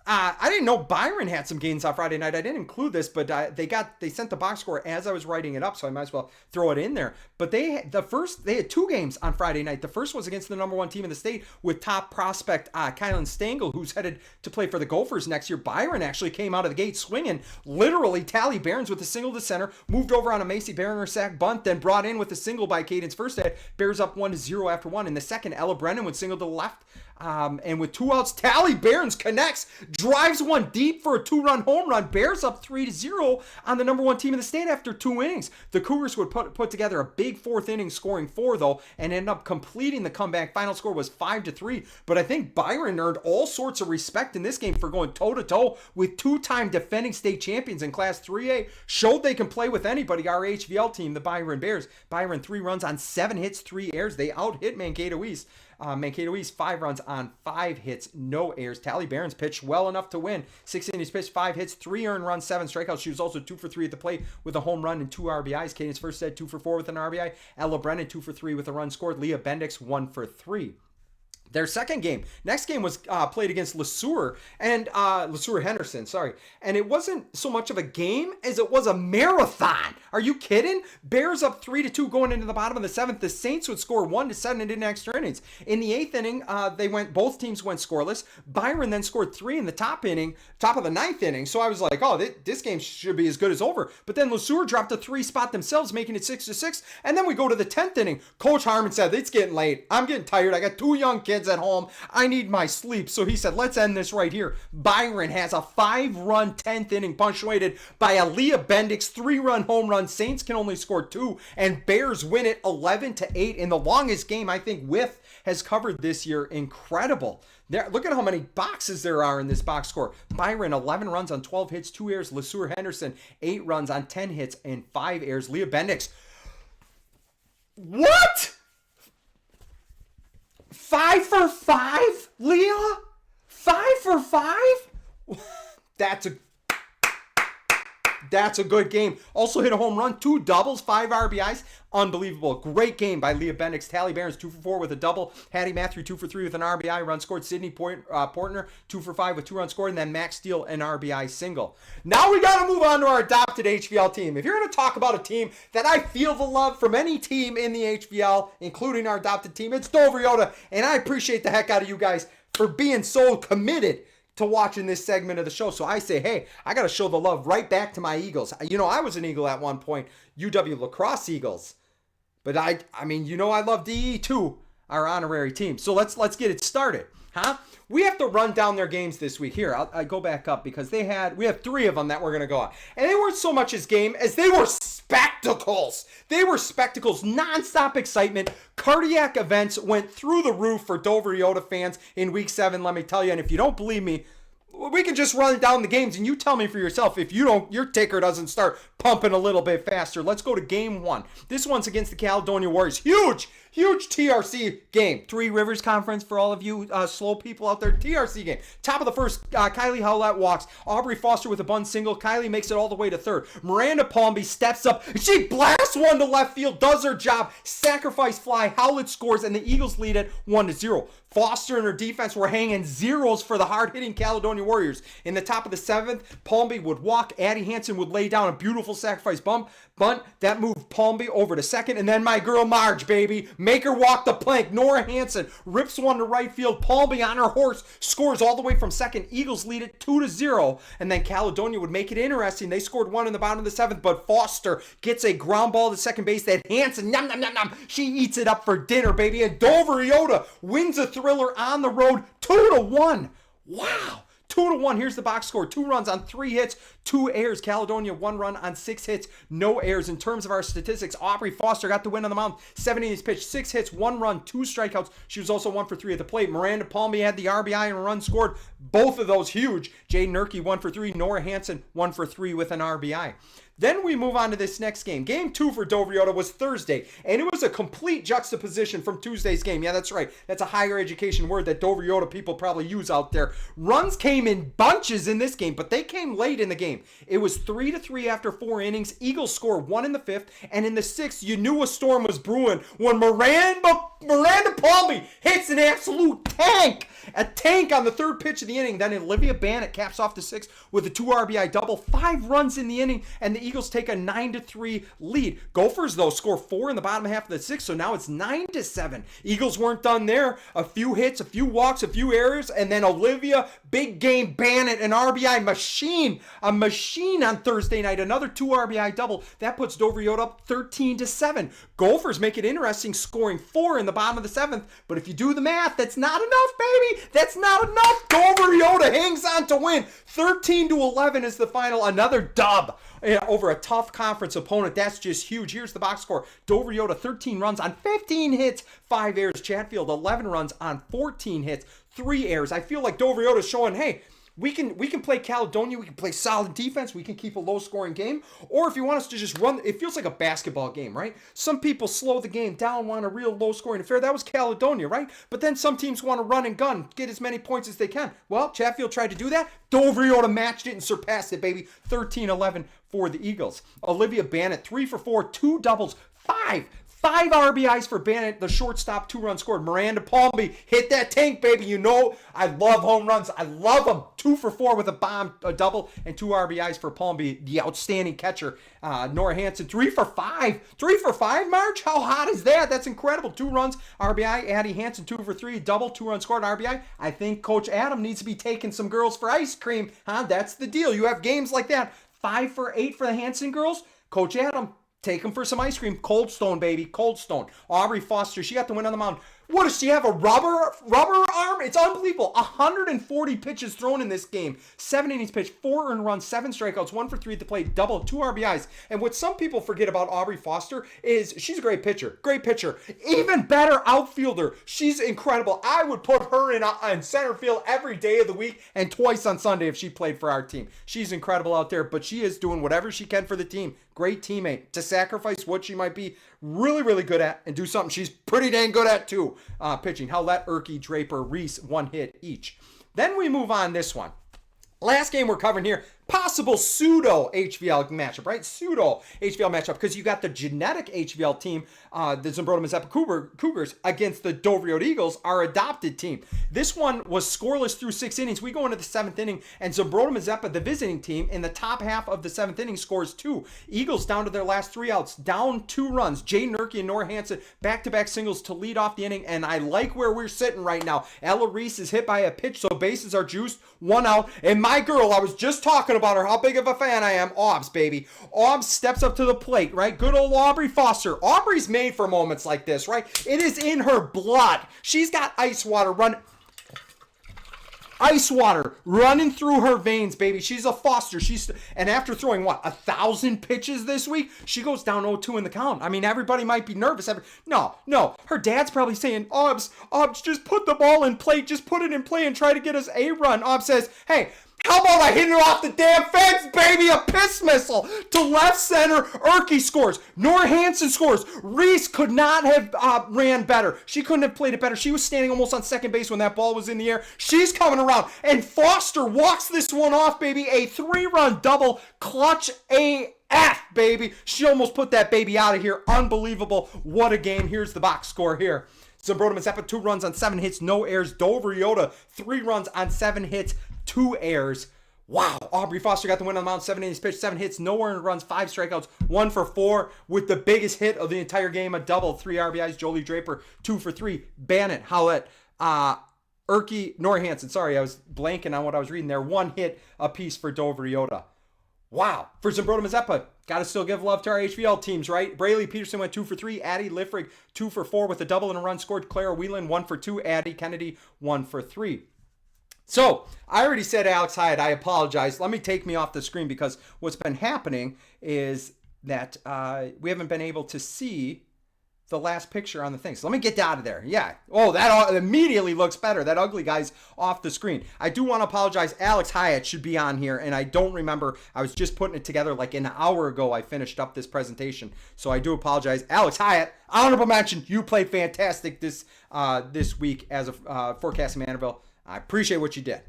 S2: I didn't know Byron had some gains on Friday night. I didn't include this, but they sent the box score as I was writing it up, so I might as well throw it in there. But they had 2 games on Friday night. The first was against the number 1 team in the state with top prospect Kylan Stengel, who's headed to play for the Gophers next year. Byron actually came out of the gate swinging. Literally, Tally Behrens with a single to center, moved over on a Macy Behringer sack bunt, then brought in with a single by Cadence first at Bears up 1-0 after 1. In the second, Ella Brennan would single to the left. And with 2 outs, Tally Behrens connects, drives 1 deep for a 2-run home run. Bears up 3-0 on the number 1 team in the state after 2 innings. The Cougars would put together a big 4th inning, scoring 4 though, and ended up completing the comeback. Final score was 5-3. But I think Byron earned all sorts of respect in this game for going toe-to-toe with 2-time defending state champions in Class 3A. Showed they can play with anybody. Our HVL team, the Byron Bears. Byron 3 runs on 7 hits, 3 errors. They out-hit Mankato East. Mankato East 5 runs on 5 hits, no errors. Tally Behrens pitched well enough to win. 6 innings pitched, 5 hits, 3 earned runs, 7 strikeouts. She was also 2 for 3 at the plate with a home run and 2 RBIs. Cadence first said 2 for 4 with an RBI. Ella Brennan 2 for 3 with a run scored. Leah Bendix 1 for 3. Their second game, next game was played against Sueur-Henderson, sorry. And it wasn't so much of a game as it was a marathon. Are you kidding? Bears up 3-2 going into the bottom of the 7th. The Saints would score 1-7 and in extra innings. In the 8th inning, both teams went scoreless. Byron then scored 3 in the top of the 9th inning. So I was like, oh, this game should be as good as over. But then Sueur dropped a 3 spot themselves, making it 6-6. And then we go to the 10th inning. Coach Harmon said, it's getting late. I'm getting tired. I got 2 young kids at home. I need my sleep. So he said, let's end this right here. Byron has a 5-run 10th inning punctuated by a Leah Bendix 3-run home run. Saints can only score 2, and Bears win it 11-8 in the longest game I think With has covered this year. Incredible. Look at how many boxes there are in this box score. Byron, 11 runs on 12 hits, 2 errors. Sueur-Henderson, 8 runs on 10 hits and 5 errors. Leah Bendix. What? 5 for 5, Leah? 5 for 5? That's a good game. Also hit a home run, 2 doubles, 5 RBIs. Unbelievable. Great game by Leah Bendix. Tally Barron's 2 for 4 with a double. Hattie Matthew 2 for 3 with an RBI run scored. Sydney Portner 2 for 5 with 2 runs scored. And then Max Steele an RBI single. Now we got to move on to our adopted HVL team. If you're going to talk about a team that I feel the love from any team in the HVL, including our adopted team, it's Dover Yoda. And I appreciate the heck out of you guys for being so committed to watching this segment of the show. So I say, hey, I got to show the love right back to my Eagles. You know, I was an Eagle at one point, UW Lacrosse Eagles. But I mean, you know, I love DE too, our honorary team. So let's get it started, huh? We have to run down their games this week. Here, I go back up because we have 3 of them that we're going to go on. And they weren't so much as game as they were spectacles. They were spectacles, nonstop excitement. Cardiac events went through the roof for Dover Yoda fans in week 7, let me tell you. And if you don't believe me, we can just run down the games and you tell me for yourself if your ticker doesn't start pumping a little bit faster. Let's go to game 1. This one's against the Caledonia Warriors. Huge TRC game. 3 Rivers Conference for all of you slow people out there. TRC game. Top of the first, Kaylee Howlett walks. Aubrey Foster with a bunt single. Kaylee makes it all the way to third. Miranda Palmby steps up. She blasts one to left field. Does her job. Sacrifice fly. Howlett scores and the Eagles lead it 1-0. Foster and her defense were hanging zeros for the hard-hitting Caledonia Warriors. In the top of the 7th, Palmby would walk. Addie Hansen would lay down a beautiful sacrifice bunt. That moved Palmby over to second. And then my girl Marge, baby. Make her walk the plank. Nora Hansen rips one to right field. Palmby on her horse scores all the way from second. Eagles lead it 2-0. And then Caledonia would make it interesting. They scored 1 in the bottom of the 7th, but Foster gets a ground ball to second base that Hansen, nom, nom, nom, nom, she eats it up for dinner, baby. And Dover Yoda wins a thriller on the road 2-1. Wow. 2-1. Here's the box score. 2 runs on 3 hits, 2 errors. Caledonia 1 run on 6 hits, no errors. In terms of our statistics, Aubrey Foster got the win on the mound. 7 innings pitched, 6 hits, 1 run, 2 strikeouts. She was also 1 for 3 at the plate. Miranda Palmby had the RBI and a run scored. Both of those huge. Jaden Nurkey 1 for 3. Nora Hansen 1 for 3 with an RBI. Then we move on to this next game. Game 2 for Dover Yoda was Thursday, and it was a complete juxtaposition from Tuesday's game. Yeah, that's right. That's a higher education word that Dover Yoda people probably use out there. Runs came in bunches in this game, but they came late in the game. It was 3-3 after 4 innings. Eagles score 1 in the 5th, and in the 6th, you knew a storm was brewing when Miranda Palmby hits an absolute tank. A tank on the 3rd pitch of the inning. Then Olivia Bannett caps off the 6th with a 2 RBI double. 5 runs in the inning, and the Eagles take a 9-3 lead. Gophers, though, score 4 in the bottom half of the 6th, so now it's 9-7. Eagles weren't done there. A few hits, a few walks, a few errors, and then Olivia, big game Bannett, an RBI machine. A machine on Thursday night. Another 2 RBI double. That puts Dover Yoda up 13-7. Gophers make it interesting, scoring 4 in the bottom of the 7th, but if you do the math, that's not enough, baby. That's not enough. Dover Yoda hangs on to win. 13-11 is the final. Another dub over a tough conference opponent. That's just huge. Here's the box score. Dover Yoda 13 runs on 15 hits, 5 errors. Chatfield 11 runs on 14 hits, 3 errors. I feel like Dover Yoda is showing, hey, we can play Caledonia. We can play solid defense. We can keep a low-scoring game. Or if you want us to just run, it feels like a basketball game, right? Some people slow the game down, want a real low-scoring affair. That was Caledonia, right? But then some teams want to run and gun, get as many points as they can. Well, Chatfield tried to do that. Dover Yoda matched it and surpassed it, baby. 13-11 for the Eagles. Olivia Bannett, 3 for 4, 2 doubles, 5 5 RBIs for Bennett, the shortstop, 2 runs scored. Miranda Palmby hit that tank, baby. You know I love home runs. I love them. 2 for 4 with a bomb, a double, and 2 RBIs for Palmby, the outstanding catcher. Nora Hansen, 3 for 5. 3 for 5, March? How hot is that? That's incredible. 2 runs, RBI. Addie Hansen, 2 for 3, double, 2 runs scored, RBI. I think Coach Adam needs to be taking some girls for ice cream. That's the deal. You have games like that. 5 for 8 for the Hansen girls. Coach Adam, take them for some ice cream. Cold Stone, baby. Cold Stone. Aubrey Foster, she got the win on the mound. What does she have, a rubber arm? It's unbelievable. 140 pitches thrown in this game. 7 innings pitched, 4 earned runs, 7 strikeouts, 1 for 3 at the plate, double, 2 RBIs. And what some people forget about Aubrey Foster is she's a great pitcher. Great pitcher. Even better outfielder. She's incredible. I would put her in center field every day of the week and twice on Sunday if she played for our team. She's incredible out there, but she is doing whatever she can for the team. Great teammate to sacrifice what she might be really, really good at and do something she's pretty dang good at too. Pitching. Howlett, Erkey, Draper, Reese, 1 hit each. Then we move on this one. Last game we're covering here, possible pseudo HVL matchup, right? Pseudo HVL matchup, because you got the genetic HVL team, the Zumbrota Mazeppa Cougars, against the Dover Eagles, our adopted team. This one was scoreless through 6 innings. We go into the 7th inning, and Zumbrota Mazeppa, the visiting team, in the top half of the 7th inning scores 2. Eagles down to their last 3 outs, down 2 runs. Jay Nurki and Nora Hansen back-to-back singles to lead off the inning, and I like where we're sitting right now. Ella Reese is hit by a pitch, so bases are juiced, 1 out, and my girl, I was just talking about her, how big of a fan I am, Aubs, baby. Aubs steps up to the plate, right? Good old Aubrey Foster. Aubrey's made for moments like this, right? It is in her blood. She's got ice water running through her veins, baby. She's a Foster. And after throwing, 1,000 pitches this week, she goes down 0-2 in the count. I mean, everybody might be nervous. No. Her dad's probably saying, Aubs, just put the ball in play. Just put it in play and try to get us a run. Aubs says, hey, how about I hit it off the damn fence, baby? A piss missile to left center. Erkey scores. Nora Hansen scores. Reese could not have ran better. She couldn't have played it better. She was standing almost on second base when that ball was in the air. She's coming around. And Foster walks this one off, baby. A 3-run double. Clutch AF, baby. She almost put that baby out of here. Unbelievable. What a game. Here's the box score here. Zumbrota Mazeppa, 2 runs on 7 hits, no errors. Dover Yoda, 3 runs on 7 hits, 2 errors. Wow. Aubrey Foster got the win on the mound, 7 innings pitched, 7 hits, no earned runs, 5 strikeouts, 1 for 4 with the biggest hit of the entire game, a double, 3 RBIs. Jolie Draper, 2 for 3. Bannon, Howlett, Erkey, Nora Hansen. Sorry, I was blanking on what I was reading there. 1 hit apiece for Dover Yoda. Wow. For Zumbrota Mazeppa, got to still give love to our HVL teams, right? Braley Peterson went 2 for 3. Addie Liffrig, 2 for 4 with a double and a run scored. Clara Whelan, 1 for 2. Addie Kennedy, 1 for 3. So, I already said Alex Hyatt. I apologize. Let me take me off the screen because what's been happening is that we haven't been able to see the last picture on the thing. So let me get out of there. Yeah. Oh, that immediately looks better. That ugly guy's off the screen. I do want to apologize. Alex Hyatt should be on here, and I don't remember. I was just putting it together like an hour ago. I finished up this presentation, so I do apologize. Alex Hyatt, honorable mention. You played fantastic this week as a forecasting Manderville. I appreciate what you did.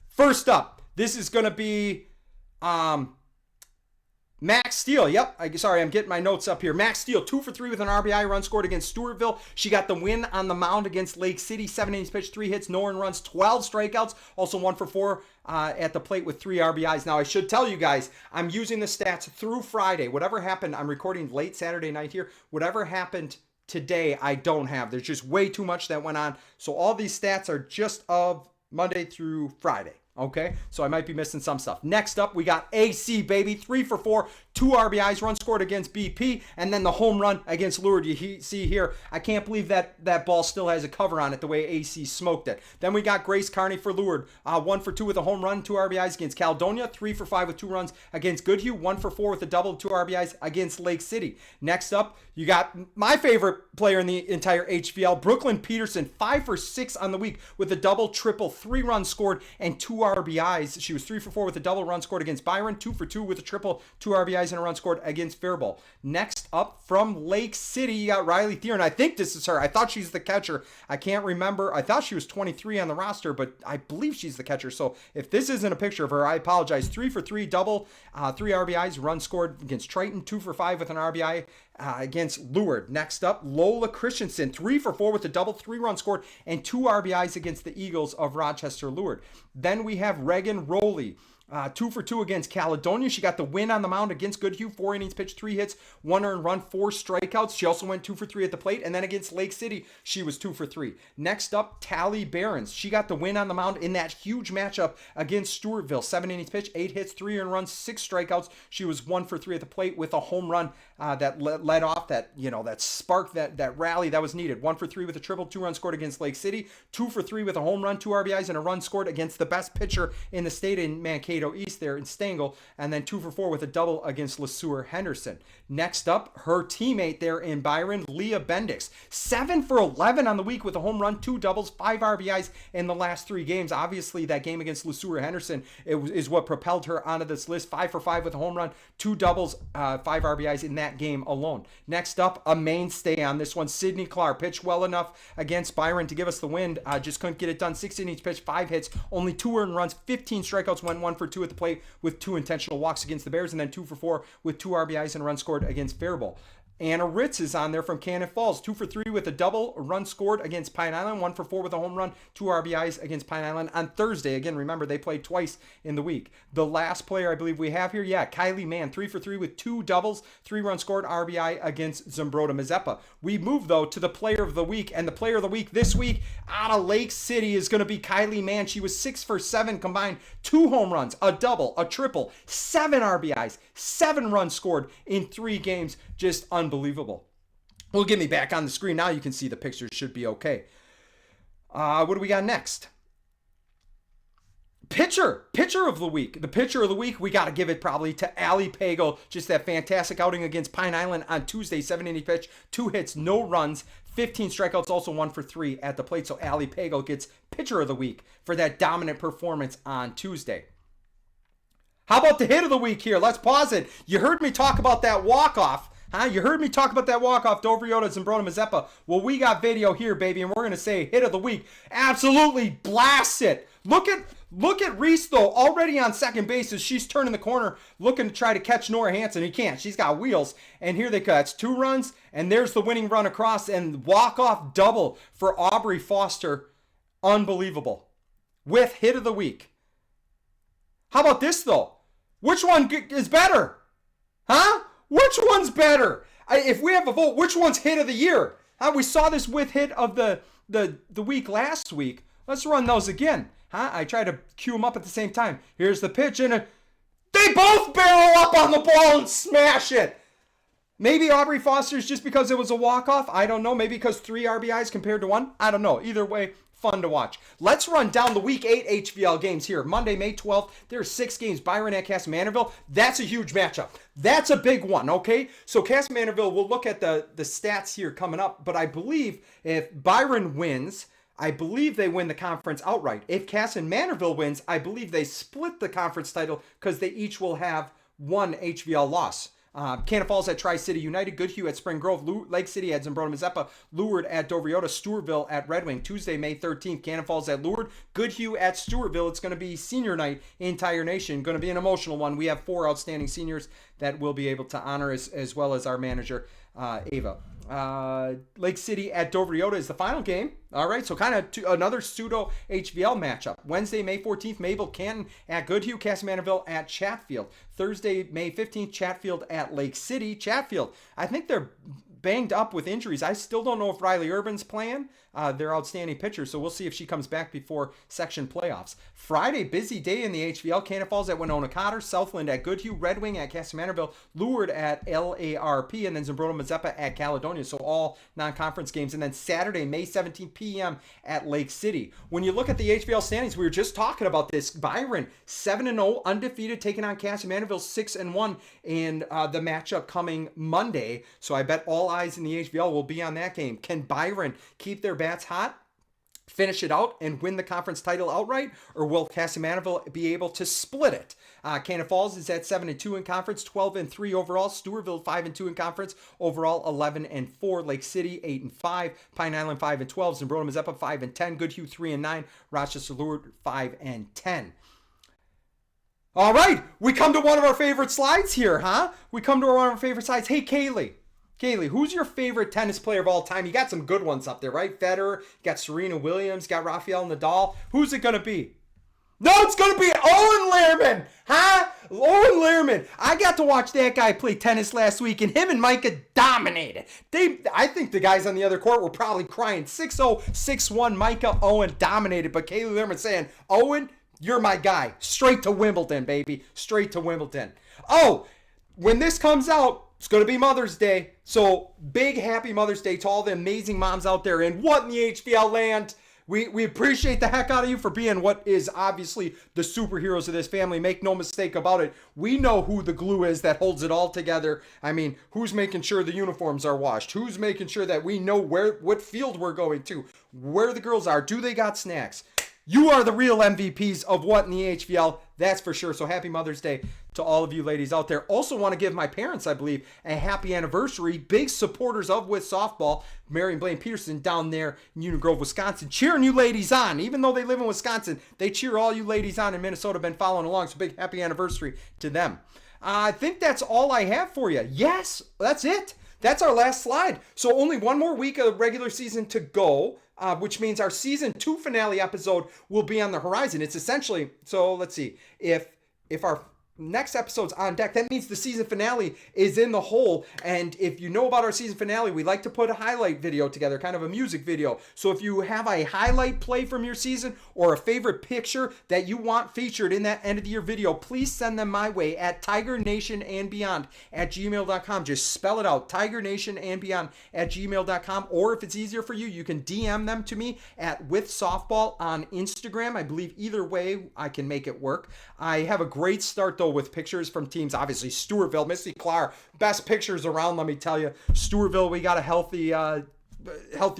S2: First up, this is going to be Max Steele. Yep. I'm getting my notes up here. Max Steele, 2 for 3 with an RBI run scored against Stewartville. She got the win on the mound against Lake City. 7 innings pitched, 3 hits, no earned runs, 12 strikeouts. Also 1 for 4 at the plate with 3 RBIs. Now, I should tell you guys, I'm using the stats through Friday. Whatever happened, I'm recording late Saturday night here. Whatever happened today, I don't have. There's just way too much that went on. So all these stats are just of Monday through Friday. Okay, so I might be missing some stuff. Next up, we got AC, baby. 3 for 4, 2 RBIs, run scored against BP, and then the home run against Lourdes. You see here, I can't believe that ball still has a cover on it the way AC smoked it. Then we got Grace Carney for Lourdes. 1 for 2 with a home run, 2 RBIs against Caledonia. 3 for 5 with 2 runs against Goodhue. 1 for 4 with a double, 2 RBIs against Lake City. Next up, you got my favorite player in the entire HVL, Brooklyn Peterson. 5 for 6 on the week with a double, triple, 3 runs scored, and 2 RBIs. She was 3 for 4 with a double, run scored against Byron. 2 for 2 with a triple, 2 RBIs and a run scored against Faribault. Next up from Lake City, you got Riley Theron. I think this is her. I thought she's the catcher. I can't remember. I thought she was 23 on the roster, but I believe she's the catcher. So if this isn't a picture of her, I apologize. 3 for 3 double, 3 RBIs, run scored against Triton. 2 for 5 with an RBI against Lourdes. Next up, Lola Christensen, 3 for 4 with a double, 3 runs scored, and 2 RBIs against the Eagles of Rochester Lourdes. Then we have Reagan Rowley. 2 for 2 against Caledonia. She got the win on the mound against Goodhue. 4 innings pitched, 3 hits, 1 earned run, 4 strikeouts. She also went 2 for 3 at the plate. And then against Lake City, she was 2 for 3. Next up, Tally Behrens. She got the win on the mound in that huge matchup against Stewartville. 7 innings pitched, 8 hits, 3 earned runs, 6 strikeouts. She was 1 for 3 at the plate with a home run that led off that spark, that rally that was needed. 1 for 3 with a triple, 2 runs scored against Lake City. 2 for 3 with a home run, 2 RBIs, and a run scored against the best pitcher in the state in Mankato East there in Stengel, and then 2 for 4 with a double against Sueur-Henderson. Next up, her teammate there in Byron, Leah Bendix. 7 for 11 on the week with a home run, 2 doubles, 5 RBIs in the last 3 games. Obviously, that game against Sueur-Henderson is what propelled her onto this list. 5 for 5 with a home run, 2 doubles, 5 RBIs in that game alone. Next up, a mainstay on this one, Sydney Clark. Pitched well enough against Byron to give us the win. Just couldn't get it done. 6 innings pitched, 5 hits, only 2 earned runs, 15 strikeouts, went 1 for 2 at the plate with 2 intentional walks against the Bears, and then 2 for 4 with 2 RBIs and a run scored against Faribault. Anna Ritz is on there from Cannon Falls. 2 for 3 with a double, a run scored against Pine Island. 1 for 4 with a home run, 2 RBIs against Pine Island on Thursday. Again, remember, they played twice in the week. The last player I believe we have here, Kaylee Mann. 3 for 3 with 2 doubles, 3 runs scored, RBI against Zumbrota Mazeppa. We move, though, to the player of the week. And the player of the week this week out of Lake City is going to be Kaylee Mann. She was 6 for 7 combined, 2 home runs, a double, a triple, 7 RBIs, 7 runs scored in 3 games. Just unbelievable. Well, get me back on the screen. Now you can see the pictures should be okay. What do we got next? Pitcher of the week. The pitcher of the week, we got to give it probably to Allie Pagel. Just that fantastic outing against Pine Island on Tuesday. 7 inning pitch, 2 hits, no runs, 15 strikeouts, also 1 for 3 at the plate. So Allie Pagel gets pitcher of the week for that dominant performance on Tuesday. How about the hit of the week here? Let's pause it. You heard me talk about that walk-off. You heard me talk about that walk-off, Dovriota Zumbrota Mazeppa. Well, we got video here, baby, and we're going to say hit of the week. Absolutely blast it. Look at Reese, though, already on second base as she's turning the corner, looking to try to catch Nora Hansen. He can't. She's got wheels. And here they go. It's 2 runs, and there's the winning run across, and walk-off double for Aubrey Foster. Unbelievable. With hit of the week. How about this, though? Which one is better? Which one's better? If we have a vote, which one's hit of the year? We saw this with hit of the week last week. Let's run those again. I try to cue them up at the same time. Here's the pitch, and they both barrel up on the ball and smash it. Maybe Aubrey Foster's just because it was a walk-off. I don't know. Maybe because 3 RBIs compared to 1. I don't know. Either way, fun to watch. Let's run down the Week 8 HVL games here. Monday, May 12th, there's 6 games. Byron at Cass Manorville. That's a huge matchup. That's a big one, okay? So Cass Manorville, we'll look at the stats here coming up, but I believe if Byron wins, I believe they win the conference outright. If Cass and Manorville wins, I believe they split the conference title because they each will have 1 HVL loss. Cannon Falls at Tri-City United, Goodhue at Spring Grove, Lake City at Zumbrota Mazeppa, Lourdes at Dovriota, Stewartville at Red Wing. Tuesday, May 13th, Cannon Falls at Lourdes, Goodhue at Stewartville. It's going to be senior night in Tire Nation. Going to be an emotional one. We have 4 outstanding seniors that we'll be able to honor as well as our manager, Ava. Lake City at Dovriota is the final game. All right, so kind of another pseudo HVL matchup. Wednesday, May 14th, Mabel Canton at Goodhue, Cass Manorville at Chatfield. Thursday, May 15th, Chatfield at Lake City. Chatfield, I think they're banged up with injuries. I still don't know if Riley Urban's playing. They're outstanding pitcher, so we'll see if she comes back before section playoffs. Friday, busy day in the HVL. Cannon Falls at Winona Cotter, Southland at Goodhue, Red Wing at Cass Manorville, Lourdes at LARP, and then Zumbrota Mazeppa at Caledonia. So all non-conference games. And then Saturday, May 17th p.m. at Lake City. When you look at the HVL standings, we were just talking about this. Byron, 7-0, undefeated, taking on Cass Manorville, 6-1, and the matchup coming Monday. So I bet all eyes in the HVL will be on that game. Can Byron keep their bats hot, finish it out, and win the conference title outright, or will Cass Manorville be able to split it? Cannon Falls is at 7-2 in conference, 12-3 overall. Stewartville 5-2 in conference, overall 11-4. Lake City 8-5. Pine Island 5-12. Zumbrota Mazeppa 5-10. Goodhue 3-9. Rochester Lourdes 5-10. All right, we come to one of our favorite slides here, We come to one of our favorite slides. Hey, Kaylee. Kaylee, who's your favorite tennis player of all time? You got some good ones up there, right? Federer, you got Serena Williams, got Rafael Nadal. Who's it going to be? No, it's going to be Owen Lehrman. Huh? Owen Lehrman. I got to watch that guy play tennis last week, and him and Micah dominated. I think the guys on the other court were probably crying. 6-0, 6-1, Micah, Owen dominated. But Kaylee Lehrman saying, Owen, you're my guy. Straight to Wimbledon, baby. Straight to Wimbledon. Oh, when this comes out, it's going to be Mother's Day. So big happy Mother's Day to all the amazing moms out there. And what in the HVL land? We appreciate the heck out of you for being what is obviously the superheroes of this family. Make no mistake about it. We know who the glue is that holds it all together. I mean, who's making sure the uniforms are washed? Who's making sure that we know what field we're going to? Where the girls are? Do they got snacks? You are the real MVPs of what in the HVL, that's for sure. So happy Mother's Day to all of you ladies out there. Also want to give my parents, I believe, a happy anniversary. Big supporters of With Softball. Mary and Blaine Peterson down there in Union Grove, Wisconsin, cheering you ladies on. Even though they live in Wisconsin, they cheer all you ladies on in Minnesota. Been following along, so big happy anniversary to them. I think that's all I have for you. Yes, that's it. That's our last slide. So only one more week of the regular season to go. Which means our season 2 finale episode will be on the horizon. It's essentially, so let's see, if our next episode's on deck, that means the season finale is in the hole. And if you know about our season finale, we like to put a highlight video together, kind of a music video. So if you have a highlight play from your season or a favorite picture that you want featured in that end of the year video, please send them my way at tigernationandbeyond@gmail.com. Just spell it out, tigernationandbeyond@gmail.com. Or if it's easier for you, you can DM them to me at With Softball on Instagram. I believe either way I can make it work. I have a great start though with pictures from teams. Obviously Stewartville, Missy Clark, best pictures around, let me tell you. Stewartville, we got a healthy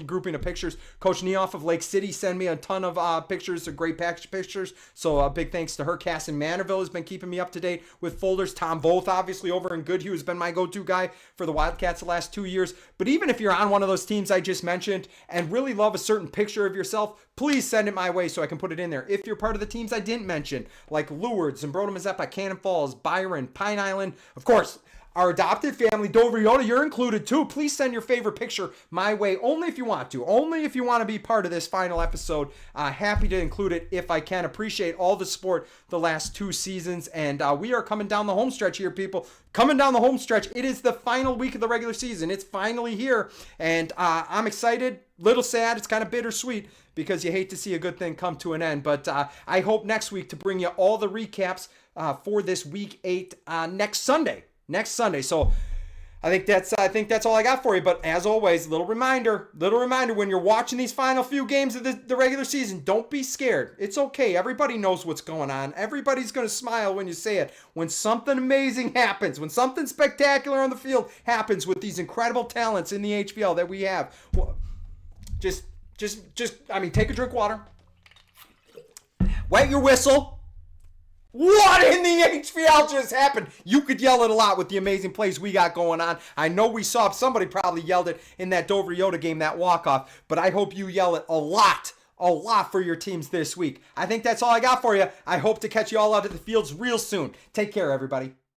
S2: grouping of pictures. Coach Neoff of Lake City sent me a ton of pictures, a great package of pictures. So big thanks to her. Cass in Manorville has been keeping me up to date with folders. Tom Voth, obviously, over in Goodhue, has been my go-to guy for the Wildcats the last 2 years. But even if you're on one of those teams I just mentioned and really love a certain picture of yourself, please send it my way so I can put it in there. If you're part of the teams I didn't mention, like Lourdes, Zimbrota Mazeppa, Cannon Falls, Byron, Pine Island, of course, our adopted family, Dover Yoda, you're included too. Please send your favorite picture my way, only if you want to. Only if you want to be part of this final episode. Happy to include it if I can. Appreciate all the support the last 2 seasons. And we are coming down the home stretch here, people. Coming down the home stretch. It is the final week of the regular season. It's finally here. And I'm excited. Little sad. It's kind of bittersweet because you hate to see a good thing come to an end. But I hope next week to bring you all the recaps for this week 8 next Sunday. So I think that's all I got for you. But as always, little reminder when you're watching these final few games of the regular season, don't be scared. It's okay. Everybody knows what's going on. Everybody's going to smile when you say it. When something amazing happens, when something spectacular on the field happens with these incredible talents in the HVL that we have, well, just take a drink of water. Wet your whistle. What in the HVL just happened? You could yell it a lot with the amazing plays we got going on. I know we saw somebody probably yelled it in that Dover Yoda game, that walk-off, but I hope you yell it a lot for your teams this week. I think that's all I got for you. I hope to catch you all out at the fields real soon. Take care, everybody.